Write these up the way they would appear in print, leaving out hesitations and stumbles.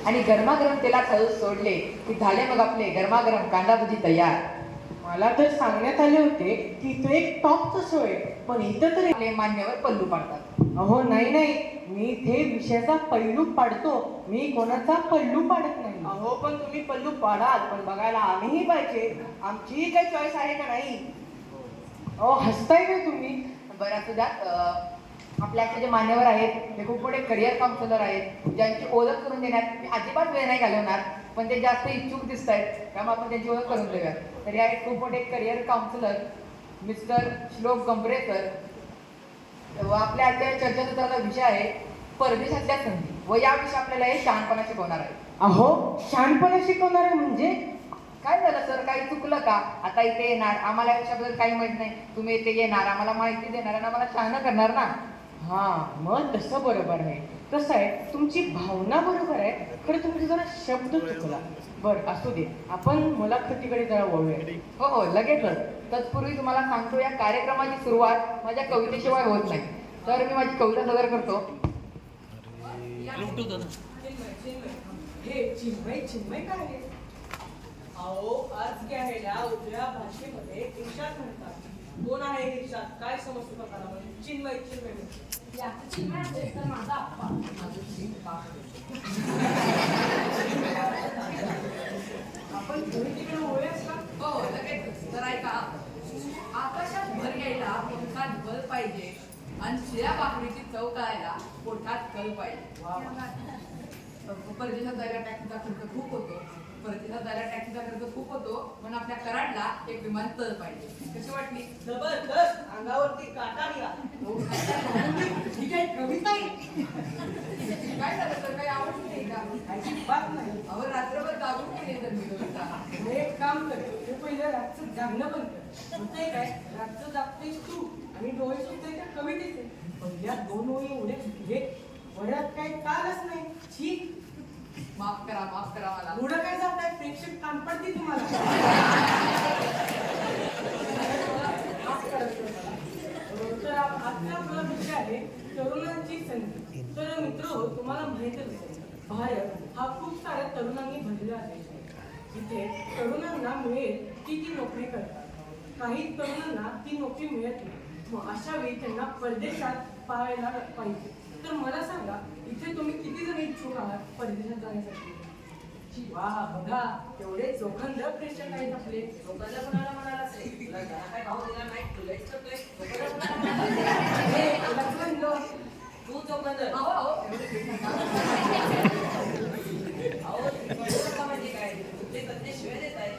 आणि गरमागरम तेलात हळूच सोडले की झाले मग आपले गरमागरम कांदा भजी तयार. मला तर सांगण्यात आले होते की इथं एक टॉपचं सोय, पण इथं तर आपले मान्यवर पल्लू पाडतात. अहो नाही नाही, मी इथे विषयाचा पैलू पाडतो, मी कोणाचा पल्लू पाडत नाही. अहो पण तुम्ही पल्लू पाडाल, पण बघायला आम्हीही पाहिजे. आमचीही काही चॉईस आहे का नाही? अहो हसताय काय तुम्ही? बरं असू द्या. आपल्या जे मान्यवर आहेत ते खूप मोठे करिअर काउन्सिलर आहेत, ज्यांची ओळख करून देण्यात मी अजिबात वेळ नाही घालवणार, पण ते जास्त इच्छुक दिसत आहेत, त्यामुळे आपण त्यांची ओळख करून देऊया. तर या आहेत खूप मोठे करिअर काउन्सिलर मिस्टर श्लोक गंभरे सर. व आपल्या आजच्या चर्चेचा विषय आहे परदेशातल्या संधी, व या विषयी आपल्याला हे शहाणपणा शिकवणार आहे. अहो शहाणपणा शिकवणार आहे म्हणजे? काय झालं सर, काही चुकलं का? आता इथे येणार, आम्हाला याच्याबद्दल काही माहित नाही, तुम्ही इथे येणार, आम्हाला माहिती देणार आणि आम्हाला शहाणं करणार ना. हां, मग तसं बरोबर आहे. कसं आहे, तुमची भावना बरोबर आहे, खरं तुमचा जरा शब्द चुकला. बरं असू दे, आपण मुलाखतीकडे जरा वळूया. हो हो लगेचच. तत्पूर्वी तुम्हाला सांगतो, या कार्यक्रमाची सुरुवात माझ्या कवितेशिवाय होत नाही. तर मी माझी कविता सादर करतो. हे चिन्मय चिन्मय काय आहे? अहो आज घ्यायला उजव्या भाषेमध्ये इर्षाद म्हणतात. कोण आहे इर्षाद? काय समजतो प्रकारामध्ये? चिन्मय चिन्मय याचं चिन्मय असेल तर माझा आप्पा. आपण तिकडे होऊयास का? हो लगेच. तर ऐका, आकाशात भर घ्यायला पोटात बल पाहिजे आणि शिळ्या भाकरीची चव करायला पोटात कल पाहिजे. परदेशात जायला टॅक्सीचा खर्च खूप होतो, परदेशात जायला टॅक्सीचा खर्च खूप होतो, पण आपल्या कराडला एक विमानतळ पाहिजे. कशी वाटली? जबरदस्त. अंगावरती काटा निघा. ही काही कविता आहे? काय झालं तर काही आवडली नाही का? अजिबात नाही. अहो रात्रभर जागून केली तर मी कविता. मग एक काम कर, तू पहिलं रातचं जागणं बंद कर. होतंय काय, रातचं जागतेस तू आणि डोळे सुटतंय त्या कवितेचे. पहिल्या 2 ओळी एवढे सुटले, वड्यात काही कालच नाही. छी, माफ करा मला. पुढं काय जाताय? प्रेक्षक कान पडतील तुम्हाला. तर आजचा आपला विषय आहे तरुणांची संधी. तर मित्र, तुम्हाला माहितच आहे, भारत हा खूप साऱ्या तरुणांनी भरलेला देश आहे. इथे तरुणांना मिळेल ती नोकरी करतात, काही तरुणांना ती नोकरी मिळत नाही. मग अशा वेळी त्यांना परदेशात पाहायला पाहिजे. तर मला सांगा, इथे तुम्ही किती जण इच्छुक आहात परदेशात जाण्यासाठी? वा बघा, तेवढे चोखंद प्रेक्षक आहेत आपले. चोखंद कोणाला म्हणालाच नाही, तुला जरा काय भाव दिला नाही, तुला करतोय तू चोखंद. म्हणजे काय ते कधी शिवाय देत आहेत?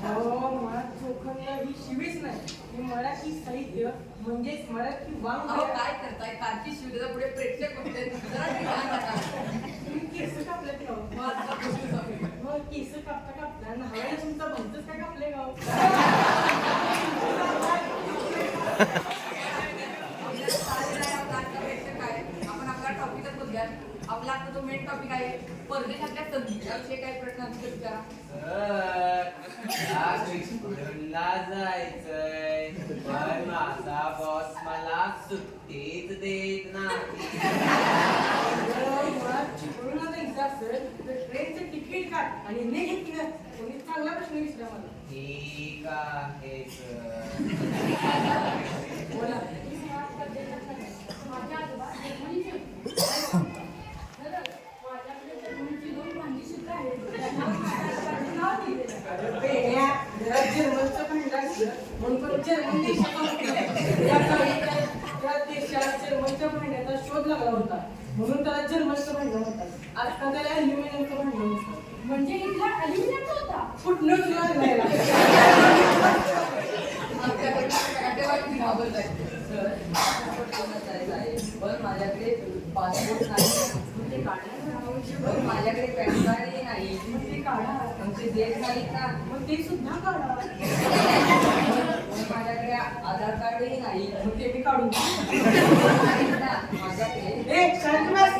मला चोखंद ही शिवीच नाही, ही मराठी साहित्य म्हणजेच मराठी वांग. काय करताय? कारची शिवला पुढे प्रेक्षक होते. तुम्ही केस कापले गाव? मग केस कापता कापता नहावायला तुमचा भलतच काय कापले गाव? आपण आपला टॉपिकच बघूया. आपला आता जो मेन टॉपिक आहे परदेशातल्या संधी, याविषयी काही प्रश्न असतील विचारा. जायचंय, पण माझा बॉस मला सुट्टीच देत नाही. चिपळूणला जायचं असेल तर ट्रेनचं तिकीट काढ आणि निघ इथनं. कोणी चांगला प्रश्न विचारा मला. ठीक आहे बोला. माझ्या आजोबा जर्मनीचे होते. माझ्याकडे जर्मनीची 2 भांडी सुद्धा आहेत. नाव दिलेलं आहे. अरे बेड्या, जरा जर्मनचं भांडण असलं म्हणून परत जर्मन देशात त्या देशात जर्मनच्या भांड्याचा शोध लागला होता, म्हणून त्याला जर्मनचं भांडण म्हणतात. आता त्याला अल्युमिनियमचं भांडण म्हणतात. म्हणजे इथला अल्युमिनियमचा होता. कुठनं तुला लागलायला? पण माझ्याकडे पासपोर्ट नाही, पण माझ्याकडे पॅन कार्डही नाही. ते काढा. आमचे देश नाही का? मग ते सुद्धा काढा. माझ्याकडे आधार कार्डही नाही. मग ते मी काढून माझ्याकडे शांत बस.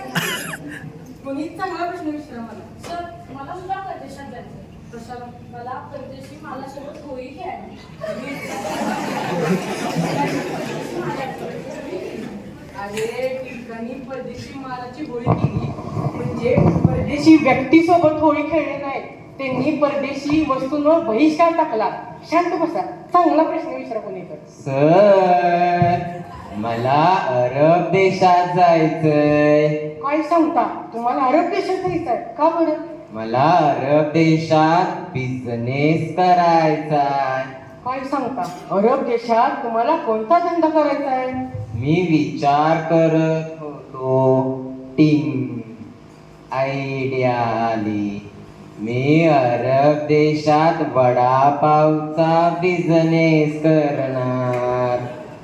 कोणी चांगला प्रश्न विचारा मला. सर, मला सुद्धा परदेशात जायचं. कशाला? मला परदेशी मालासोबत होळी खेळायची. अरे ठीक ज्यांनी परदेशी मालाची होळी केली म्हणजे परदेशी व्यक्तीसोबत होळी खेळले नाही, त्यांनी परदेशी वस्तूंवर बहिष्कार टाकला. शांत बसा, चांगला प्रश्न विचारा कोणी तर. सर मला अरब देशात जायचंय. काय सांगता, तुम्हाला अरब देशात जायचंय? का बरं? मला अरब देशात बिझनेस करायचा. काय सांगता, अरब देशात तुम्हाला कोणता धंदा करायचा आहे? मी विचार करत होतो, टिंग आयडिया आली. मी अरब देशात वडापावचा बिझनेस करणार.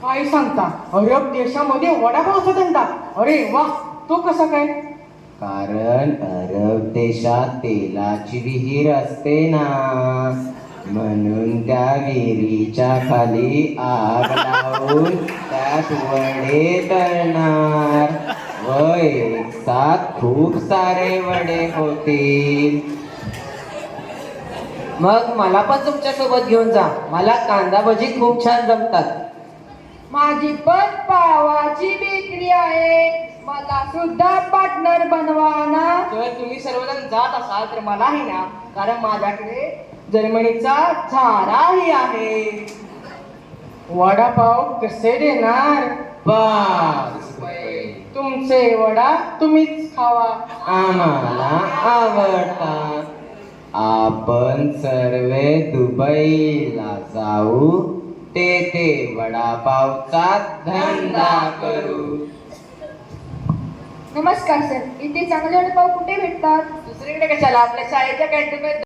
काय सांगता, अरब देशामध्ये वडापावचा धंदा? अरे वा, तो कसा काय? कारण अरब देशात तेलाची विहीर असते ना, म्हणून त्या विहिरीच्या खाली आग लावून त्यात वडे तळणार व एक साथ खूप सारे वडे होतील. मग मला पण तुमच्या सोबत घेऊन जा. मला कांदा भजी खूप छान जमतात. माझी पण पावाची विक्री आहे, मला सुद्धा पार्टनर बनवा ना. जर तुम्ही सर्वजण जात असाल तर मलाही ना, कारण माझ्याकडे जर्मनीचा झाडाही आहे. वडापाव कसे देणार? 5 रुपये. तुमचे वडा तुम्हीच खावा. आम्हाला आवडतात. आपण सर्वे दुबईला जाऊ, तेथे वडापावचा धंदा करू. नमस्कार सर, इथे चांगले वडापाव कुठे भेटतात? दुसरीकडे कशाला, आपल्या शाळेच्या कॅन्टीनमध्ये